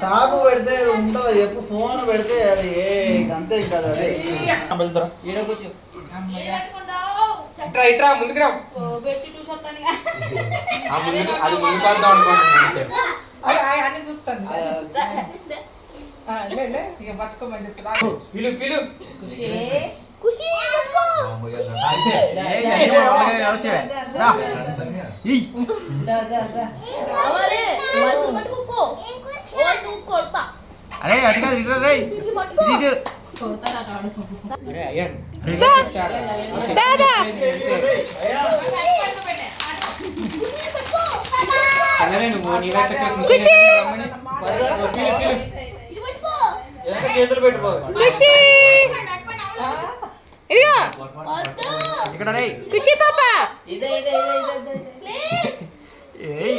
Top పెడితే ఉండదు ఎప్పుడు ఫోన్ పెడితే అది అంతే కదా. కూర్చో ఇట్రా ముందుకు రా. అది ముందుకు వద్దాం అనుకోండి. పిలు పిలు అరే అడిగా చేతులు పెట్టుకో ఇక్కడ ఖుషి పాప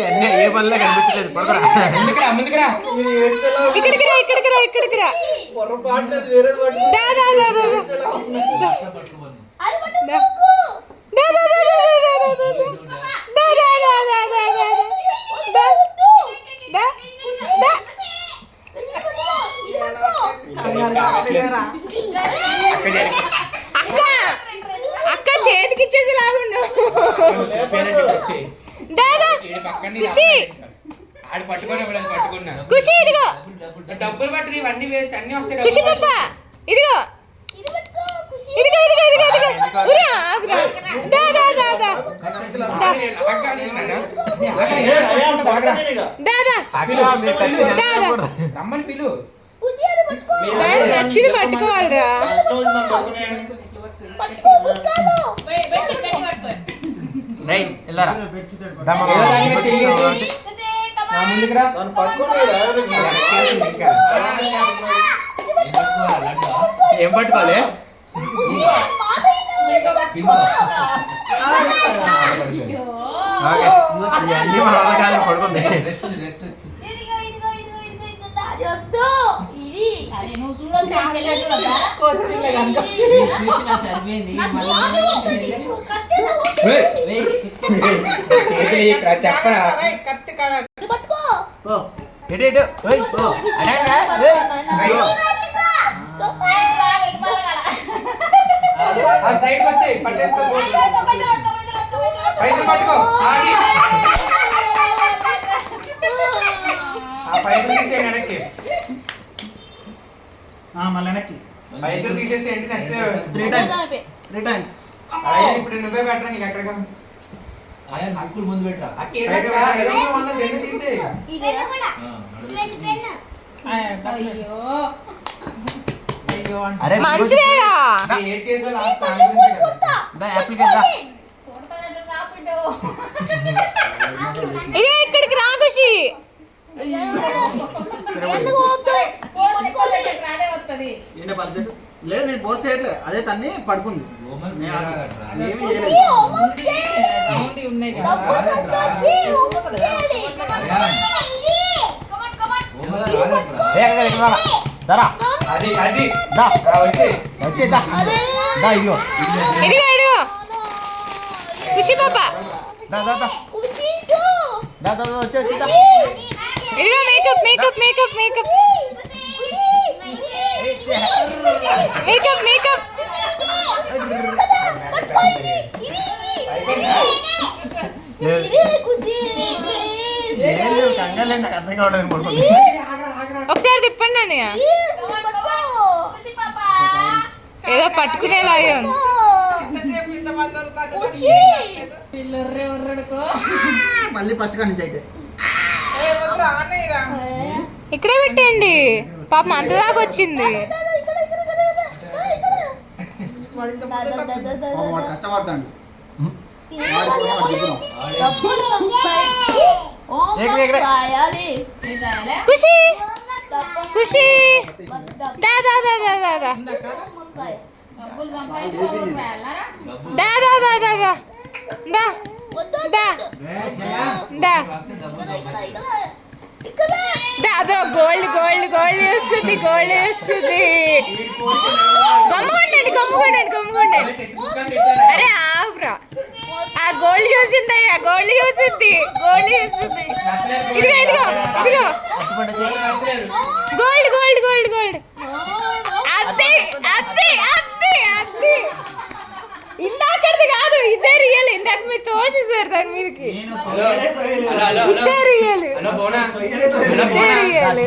అన్నీ ఏ పనిలో కనిపించలేదు. ఇక్కడికి రా పొరపాటు వేరే అక్క చేతికి ఇచ్చేసి లాగుండు. ఖుషి ఇదిగో డబ్బులు పట్టు ఇవన్నీ వేస్ట్ అన్ని వస్తాయి. ఖుషి పాప ఇదిగో ఇదిగో ఇదిగో ఇదిగో రమ్మని పిలు. నచ్చింది పట్టుకోవాలిరా. ఏం పట్టుకోవాలి అన్ని మన వల్ల కాదు పడుకుంది. చెప్పరా వచ్చాయి పట్టేసుకో. పైసలు పట్టుకో. ఆ పైసలు తీసేయండి వెనక్కి. మళ్ళీ వెనక్కి పైసలు తీసేసేయండి. Next 3 times. ఇప్పుడు నువ్వే పెట్టరా. నీకు ఎక్కడ ముందు పెట్టరా రెండు తీసే. మంచిదేగా ఇదే ఇక్కడికి రా ఖుషి. లేదు నేను పోస్ట్ చేయట్లేదు. అదే తన్ని పడుకుంది. ఖుషి పాప ఇదిగో makeup makeup makeup makeup makeup makeup ఒకసారి తిప్పండి అని ఏదో పట్టుకునేలాగే ఉంది. మళ్ళీ ఫస్ట్ నుంచి అయితే ఇక్కడే పెట్టండి. పాపం అంత దాకా వచ్చింది. కష్టపడతాడు. ఖుషి ఖుషి దా దా దా దా దా దా దా దా దా దా దా దా దా అదో గోల్డ్ గోల్డ్ గోల్డ్ వస్తుంది గోల్డ్ వస్తుంది. గమ్ముకుండండి గమ్ముకుండండి గమ్ముకుండండి. చూసిందయ్యా, గోల్డ్ చూసింది, గోల్డ్ చూసింది. ఇదిగో ఇదిగో ఇదిగో గోల్డ్ గోల్డ్ గోల్డ్ గోల్డ్. అద్ది అద్ది అద్ది అద్ది. ఇందాకది కాదు, ఇదే రియల్. ఇందాక మీరు తోసేసారు దాని మీదకి. ఇదే రియల్.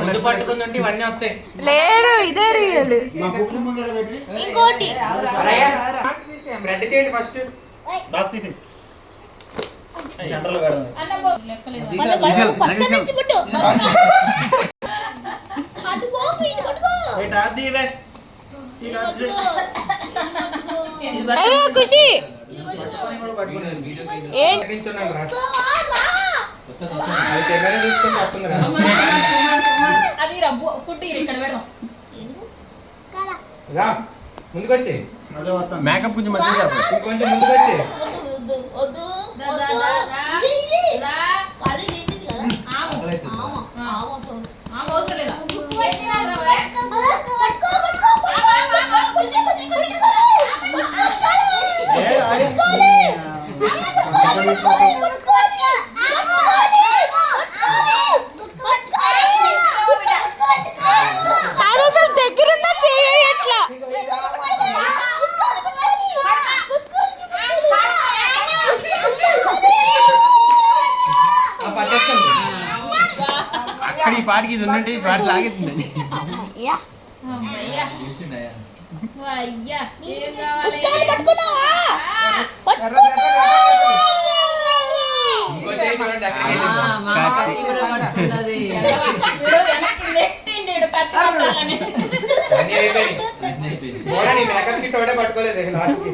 ముందు పట్టుకుందంటే ఇవన్నీ వస్తాయి. లేదు, ఇదే రియల్. ఇంకోటి బ్రెడ్ చేయండి ఫస్ట్. బాక్స్ తీసి సెంటర్లో అన్న ఫస్ట్ నుంచి పట్టు. అటు పోకు, ఇది పట్టుకో. అయ్యో ఖుషి ఏంటి? నించున్నాను రా. రా. అది కెమెరా తీసుకొని వస్తుంది రా. అది రబ్బు కుట్టిరు ఇక్కడ పెడదాం. రా ముందుకొచ్చి మేకప్ కొంచెం మంచిగా చెప్పు. ఇంకొంచెం ముందుకొచ్చి. వద్దు వద్దు రా, వద్దు. రా, రా. ఇది రా. అది ఏంటిది కదా? ఆము. ఆకలైతుందా? ఆము. ఆము అవసరం లేదా? అది అసలు దగ్గరున్న చేయ ఎట్లా? పట్టేస్తుంది. అక్కడ ఈ పాటికి ఇది ఉన్నట్టు ఈ పాటి లాగేసింది. అమ్మయ్యా. తెలిసిండయా అయ్యా ఏం కావాలి? ఇంకో చేయి చూడండి అక్కడికి వెళ్ళింది. వీడు వెనక్కి నెట్టిండు కత్తి పట్టాలని. అన్నీ అయిపోయినాయి. అయిపోయింది. మోనా నీ మేకప్ కిట్ ఒకటే పట్టుకోలేదు లాస్ట్ కి.